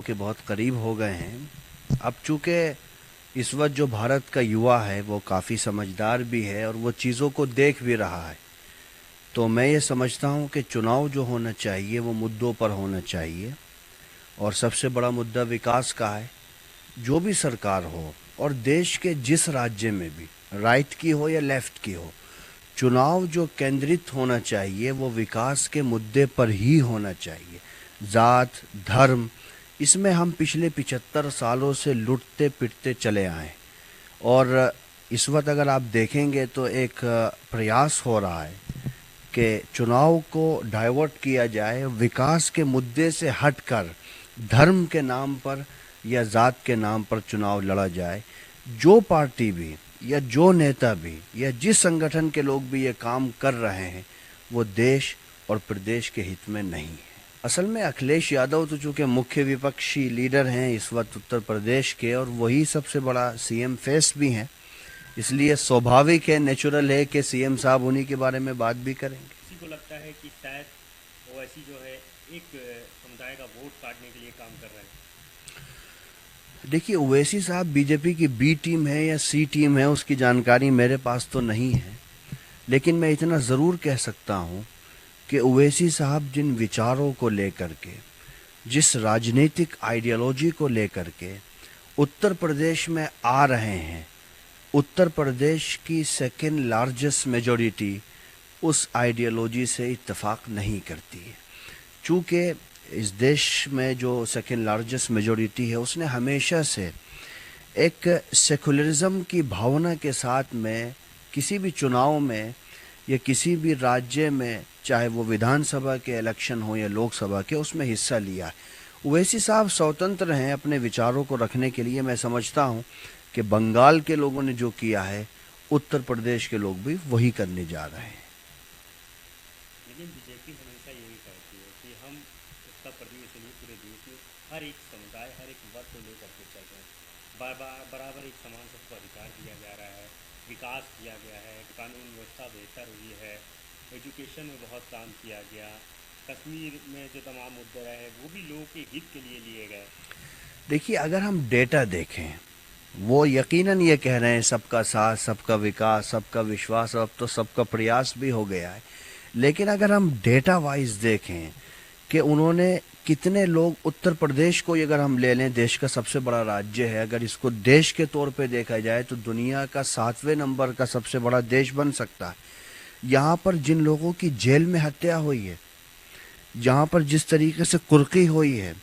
के बहुत करीब हो गए हैं। अब चूंकि इस वक्त जो भारत का युवा है वो काफ़ी समझदार भी है और वो चीज़ों को देख भी रहा है, तो मैं ये समझता हूँ कि चुनाव जो होना चाहिए वो मुद्दों पर होना चाहिए। और सबसे बड़ा मुद्दा विकास का है। जो भी सरकार हो और देश के जिस राज्य में भी, राइट की हो या लेफ्ट की हो, चुनाव जो केंद्रित होना चाहिए वो विकास के मुद्दे पर ही होना चाहिए। जात, धर्म, इसमें हम पिछले 75 सालों से लुटते पिटते चले आए। और इस वक्त अगर आप देखेंगे तो एक प्रयास हो रहा है कि चुनाव को डाइवर्ट किया जाए, विकास के मुद्दे से हटकर धर्म के नाम पर या जात के नाम पर चुनाव लड़ा जाए। जो पार्टी भी या जो नेता भी या जिस संगठन के लोग भी ये काम कर रहे हैं वो देश और प्रदेश के हित में नहीं है। असल में अखिलेश यादव तो चूंकि मुख्य विपक्षी लीडर हैं इस वक्त उत्तर प्रदेश के, और वही सबसे बड़ा सीएम फेस भी हैं, इसलिए स्वाभाविक है, नेचुरल है कि सीएम साहब उन्हीं के बारे में बात भी करेंगे। किसी को लगता है कि शायद ओवैसी जो है एक समुदाय का वोट काटने के लिए काम कर रहे हैं। देखिए, ओवैसी साहब बीजेपी की बी टीम है या सी टीम है उसकी जानकारी मेरे पास तो नहीं है, लेकिन मैं इतना ज़रूर कह सकता हूँ कि ओवैसी साहब जिन विचारों को लेकर के, जिस राजनीतिक आइडियोलॉजी को लेकर के उत्तर प्रदेश में आ रहे हैं, उत्तर प्रदेश की सेकेंड लार्जेस्ट मेजॉरिटी उस आइडियोलॉजी से इत्तेफाक नहीं करती है। चूँकि इस देश में जो सेकेंड लार्जेस्ट मेजॉरिटी है उसने हमेशा से एक सेकुलरिज्म की भावना के साथ में किसी भी चुनाव में या किसी भी राज्य में, चाहे वो विधानसभा के इलेक्शन हो या लोकसभा के, उसमें हिस्सा लिया है। ओवैसी साहब स्वतंत्र हैं अपने विचारों को रखने के लिए। मैं समझता हूँ कि बंगाल के लोगों ने जो किया है उत्तर प्रदेश के लोग भी वही करने जा रहे हैं। लेकिन बीजेपी हमेशा यही कहती है कि हम उत्तर प्रदेश से नहीं पूरे देश में हर एक समुदाय हर एक वर्ग को लेकर के चल रहे हैं। बराबर एक समान सबको अधिकार दिया जा रहा है, विकास किया गया है, कानून व्यवस्था बेहतर हुई है, एजुकेशन में बहुत काम किया गया, कश्मीर में जो तमाम मुद्दे रहे वो भी लोगों के हित के लिए लिए गए। देखिए, अगर हम डेटा देखें, वो यकीनन ये कह रहे हैं सबका साथ, सबका विकास, सबका विश्वास, अब तो सबका प्रयास भी हो गया है। लेकिन अगर हम डेटा वाइज देखें कि उन्होंने कितने लोग, उत्तर प्रदेश को अगर हम ले लें, देश का सबसे बड़ा राज्य है, अगर इसको देश के तौर पे देखा जाए तो दुनिया का 7वें नंबर का सबसे बड़ा देश बन सकता है। यहाँ पर जिन लोगों की जेल में हत्या हुई है, जहाँ पर जिस तरीके से कुर्की हुई है,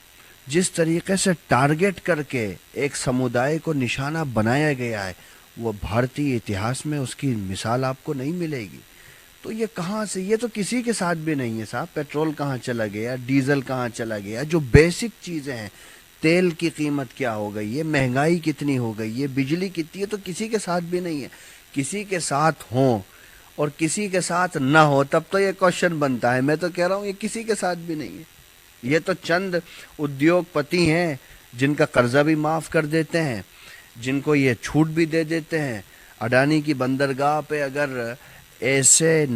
जिस तरीके से टारगेट करके एक समुदाय को निशाना बनाया गया है, वो भारतीय इतिहास में उसकी मिसाल आपको नहीं मिलेगी। तो ये कहाँ से, ये तो किसी के साथ भी नहीं है साहब। पेट्रोल कहाँ चला गया, डीजल कहाँ चला गया, जो बेसिक चीज़ें हैं, तेल की कीमत क्या हो गई है, महंगाई कितनी हो गई है, बिजली कितनी है, तो किसी के साथ भी नहीं है। किसी के साथ हो और किसी के साथ ना हो तब तो ये क्वेश्चन बनता है। मैं तो कह रहा हूँ ये किसी के साथ भी नहीं है। ये तो चंद उद्योगपति हैं जिनका कर्जा भी माफ कर देते हैं, जिनको ये छूट भी दे देते हैं। अडानी की बंदरगाह पे अगर ऐसे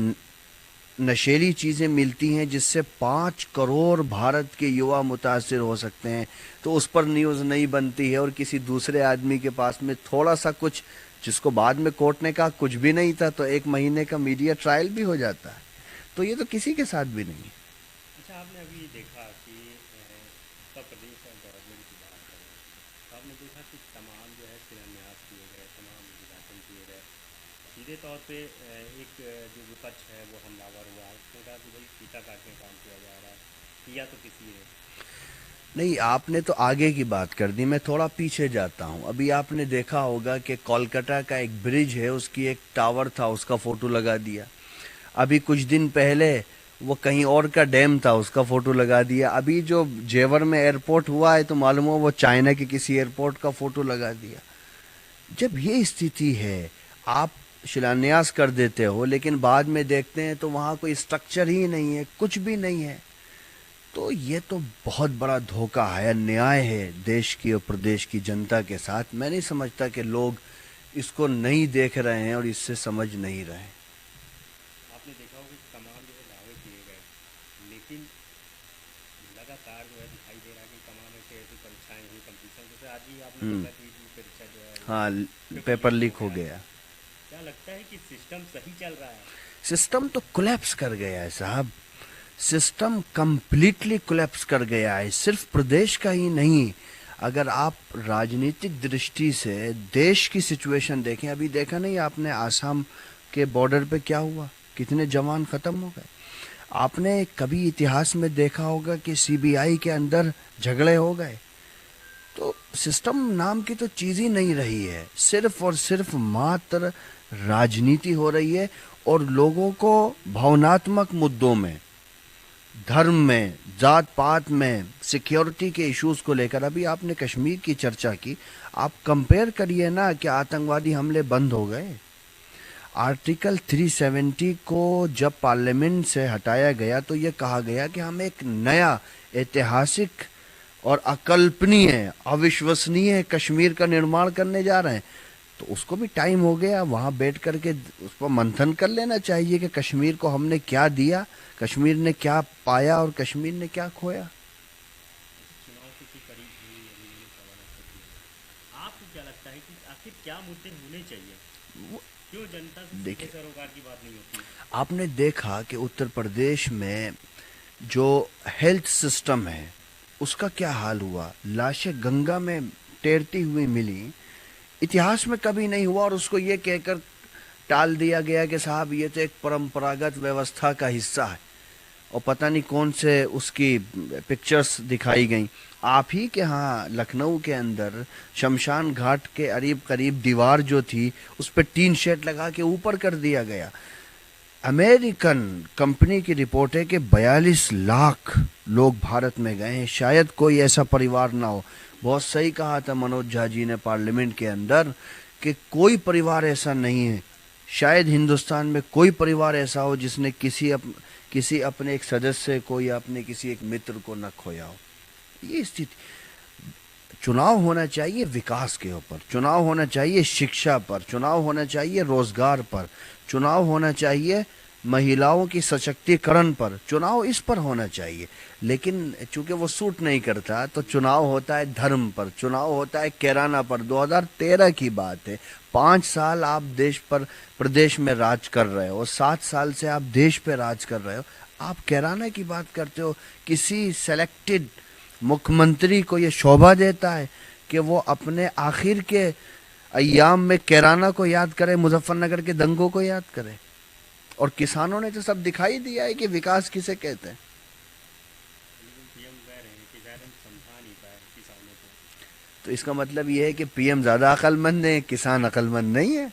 नशीली चीज़ें मिलती हैं जिससे 5 करोड़ भारत के युवा मुतासिर हो सकते हैं, तो उस पर न्यूज़ नहीं बनती है। और किसी दूसरे आदमी के पास में थोड़ा सा कुछ, जिसको बाद में कोर्ट ने कहा कुछ भी नहीं था, तो 1 महीने का मीडिया ट्रायल भी हो जाता है। तो ये तो किसी के साथ भी नहीं है। अच्छा, आपने अभी देखा कि उत्तर प्रदेश और गवर्नमेंट की बात करें तो आपने देखा कि तमाम जो है शिलान्यास किए गए, तमाम उद्घाटन किए गए। सीधे तौर पे एक जो विपक्ष है वो हमलावर हुआ, उसने कहा कि भाई फीता काटने काम किया जा रहा है, किया तो किसी ने। नहीं, आपने तो आगे की बात कर दी, मैं थोड़ा पीछे जाता हूँ। अभी आपने देखा होगा कि कोलकाता का एक ब्रिज है, उसकी एक टावर था, उसका फोटो लगा दिया। अभी कुछ दिन पहले वो कहीं और का डैम था, उसका फोटो लगा दिया। अभी जो जेवर में एयरपोर्ट हुआ है तो मालूम हो वो चाइना के किसी एयरपोर्ट का फोटो लगा दिया। जब ये स्थिति है, आप शिलान्यास कर देते हो लेकिन बाद में देखते हैं तो वहाँ कोई स्ट्रक्चर ही नहीं है, कुछ भी नहीं है। तो ये तो बहुत बड़ा धोखा है, अन्याय है देश की और प्रदेश की जनता के साथ। मैं नहीं समझता कि लोग इसको नहीं देख रहे हैं और इससे समझ नहीं रहे हैं। आपने देखा होगा कि तमाम जो है दावे किए गए, लेकिन लगातार जो है दिखाई दे रहा है कि तमाम ऐसे ऐसी परीक्षाएं हुई कंपटीशन, जैसे आज ही आपने हम्म। देखा कि परीक्षा जो है वो हाँ, पेपर पेपर लीक हो लीक हो गया। गया। क्या लगता है कि सिस्टम सही चल रहा है? सिस्टम तो कोलैप्स कर गया है साहब। सिस्टम कंप्लीटली कोलैप्स कर गया है, सिर्फ प्रदेश का ही नहीं। अगर आप राजनीतिक दृष्टि से देश की सिचुएशन देखें, अभी देखा नहीं आपने आसाम के बॉर्डर पे क्या हुआ, कितने जवान खत्म हो गए। आपने कभी इतिहास में देखा होगा कि सीबीआई के अंदर झगड़े हो गए। तो सिस्टम नाम की तो चीज ही नहीं रही है, सिर्फ और सिर्फ मात्र राजनीति हो रही है। और लोगों को भावनात्मक मुद्दों में, धर्म में, जात पात में, सिक्योरिटी के इश्यूज को लेकर, अभी आपने कश्मीर की चर्चा की, आप कंपेयर करिए ना कि आतंकवादी हमले बंद हो गए। आर्टिकल 370 को जब पार्लियामेंट से हटाया गया तो ये कहा गया कि हम एक नया ऐतिहासिक और अकल्पनीय, अविश्वसनीय कश्मीर का निर्माण करने जा रहे हैं। तो उसको भी टाइम हो गया, वहां बैठ करके उस पर मंथन कर लेना चाहिए कि कश्मीर को हमने क्या दिया, कश्मीर ने क्या पाया और कश्मीर ने क्या खोया। चुनाव की करीब हुई, अभी ये सवाल आपसे किया, आपको क्या लगता है कि आखिर क्या मुद्दे होने चाहिए? क्यों जनता से सीधे देखिए, सरोकार की बात नहीं होती? आपने देखा कि उत्तर प्रदेश में जो हेल्थ सिस्टम है उसका क्या हाल हुआ। लाशें गंगा में तैरती हुई मिली, इतिहास में कभी नहीं हुआ, और उसको ये कहकर टाल दिया गया कि साहब ये तो एक परंपरागत व्यवस्था का हिस्सा है। और पता नहीं कौन से उसकी पिक्चर्स दिखाई गई। आप ही के यहाँ लखनऊ के अंदर शमशान घाट के करीब करीब दीवार जो थी उस पर टीन शेड लगा के ऊपर कर दिया गया। अमेरिकन कंपनी की रिपोर्ट है कि 42 लाख लोग भारत में गए हैं, शायद कोई ऐसा परिवार ना हो। बहुत सही कहा था मनोज झा जी ने पार्लियामेंट के अंदर कि कोई परिवार ऐसा नहीं है, शायद हिंदुस्तान में कोई परिवार ऐसा हो जिसने किसी अपने एक सदस्य को या अपने किसी एक मित्र को न खोया हो। ये स्थिति। चुनाव होना चाहिए विकास के ऊपर, चुनाव होना चाहिए शिक्षा पर, चुनाव होना चाहिए रोजगार पर, चुनाव होना चाहिए महिलाओं की सशक्तिकरण पर, चुनाव इस पर होना चाहिए। लेकिन चूंकि वो सूट नहीं करता तो चुनाव होता है धर्म पर, चुनाव होता है कैराना पर। 2013 की बात है, 5 साल आप देश पर, प्रदेश में राज कर रहे हो, 7 साल से आप देश पे राज कर रहे हो, आप कैराना की बात करते हो। किसी सेलेक्टेड मुख्यमंत्री को ये शोभा देता है कि वो अपने आखिर के अय्याम में कैराना को याद करे, मुजफ्फरनगर के दंगों को याद करे। और किसानों ने तो सब दिखाई दिया है कि विकास किसे कहते हैं। लेकिन पीएम कह रहे हैं कि शायद हम समझा नहीं पाए किसानों को। तो इसका मतलब ये है कि पीएम ज्यादा अकलमंद है, किसान अकलमंद नहीं है।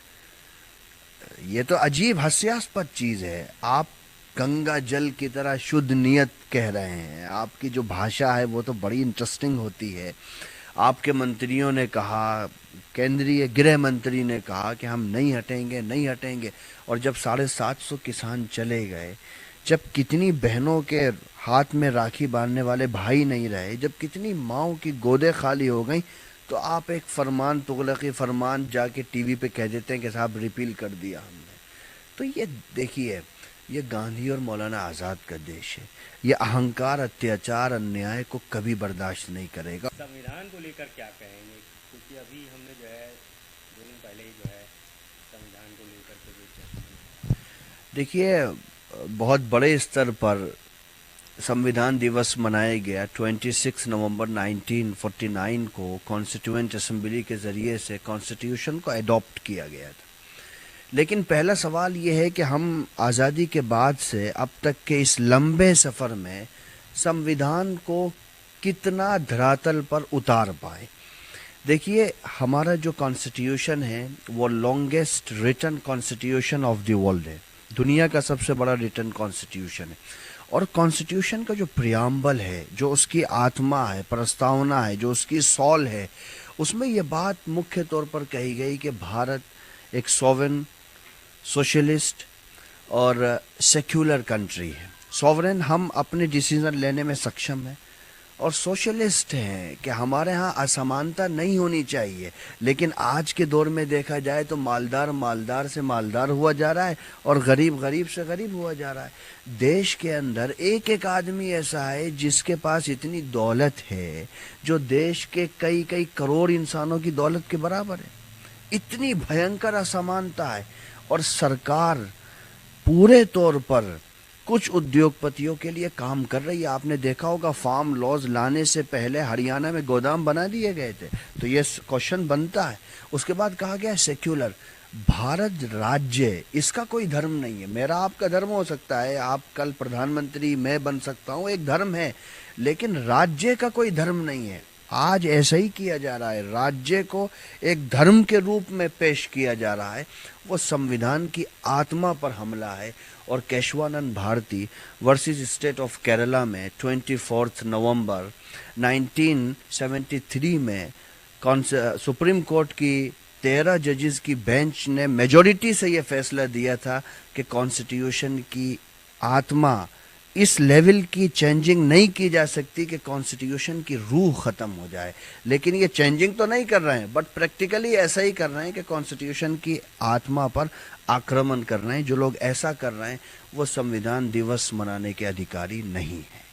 ये तो अजीब हास्यास्पद चीज है। आप गंगा जल की तरह शुद्ध नियत कह रहे हैं, आपकी जो भाषा है वो तो बड़ी इंटरेस्टिंग होती है। आपके मंत्रियों ने कहा, केंद्रीय गृह मंत्री ने कहा कि हम नहीं हटेंगे, नहीं हटेंगे। और जब 750 किसान चले गए, जब कितनी बहनों के हाथ में राखी बांधने वाले भाई नहीं रहे, जब कितनी माओ की गोदें खाली हो गई, तो आप एक फरमान, तुगलकी फरमान जाके टीवी पे कह देते हैं कि साहब रिपील कर दिया हमने। तो ये देखिए, ये गांधी और मौलाना आज़ाद का देश है। ये अहंकार, अत्याचार, अन्याय को कभी बर्दाश्त नहीं करेगा। संविधान को लेकर क्या कहेंगे? क्योंकि अभी हमने जो है 2 दिन पहले ही जो है संविधान को लेकर के जो चर्चा। देखिए, बहुत बड़े स्तर पर संविधान दिवस मनाया गया। 26 नवंबर 1949 को कॉन्स्टिट्यूएंट असेंबली के ज़रिए से कॉन्स्टिट्यूशन को अडॉप्ट किया गया था। लेकिन पहला सवाल यह है कि हम आज़ादी के बाद से अब तक के इस लंबे सफ़र में संविधान को कितना धरातल पर उतार पाए। देखिए, हमारा जो कॉन्स्टिट्यूशन है वो longest written constitution of the world है, दुनिया का सबसे बड़ा रिटन कॉन्स्टिट्यूशन है। और कॉन्स्टिट्यूशन का जो प्रियम्बल है, जो उसकी आत्मा है, प्रस्तावना है, जो उसकी सॉल है, उसमें यह बात मुख्य तौर पर कही गई कि भारत एक सॉवरेन, सोशलिस्ट और सेक्युलर कंट्री है। सॉवरेन, हम अपने डिसीजन लेने में सक्षम हैं, और सोशलिस्ट हैं कि हमारे यहाँ असमानता नहीं होनी चाहिए। लेकिन आज के दौर में देखा जाए तो मालदार मालदार से मालदार हुआ जा रहा है और गरीब गरीब से गरीब हुआ जा रहा है। देश के अंदर एक एक आदमी ऐसा है जिसके पास इतनी दौलत है जो देश के कई कई करोड़ इंसानों की दौलत के बराबर है। इतनी भयंकर असमानता है और सरकार पूरे तौर पर कुछ उद्योगपतियों के लिए काम कर रही है। आपने देखा होगा फार्म लॉज लाने से पहले हरियाणा में गोदाम बना दिए गए थे। तो ये क्वेश्चन बनता है। उसके बाद कहा गया सेक्युलर। भारत राज्य, इसका कोई धर्म नहीं है। मेरा आपका धर्म हो सकता है, आप कल प्रधानमंत्री, मैं बन सकता हूँ, एक धर्म है, लेकिन राज्य का कोई धर्म नहीं है। आज ऐसा ही किया जा रहा है, राज्य को एक धर्म के रूप में पेश किया जा रहा है। वो संविधान की आत्मा पर हमला है। और Kesavananda Bharati versus state of Kerala में 24 नवंबर 1973 में सुप्रीम कोर्ट की 13 जजेस की बेंच ने मेजॉरिटी से यह फैसला दिया था कि कॉन्स्टिट्यूशन की आत्मा इस लेवल की चेंजिंग नहीं की जा सकती कि कॉन्स्टिट्यूशन की रूह खत्म हो जाए। लेकिन ये चेंजिंग तो नहीं कर रहे हैं, बट प्रैक्टिकली ऐसा ही कर रहे हैं कि कॉन्स्टिट्यूशन की आत्मा पर आक्रमण कर रहे हैं। जो लोग ऐसा कर रहे हैं वो संविधान दिवस मनाने के अधिकारी नहीं है।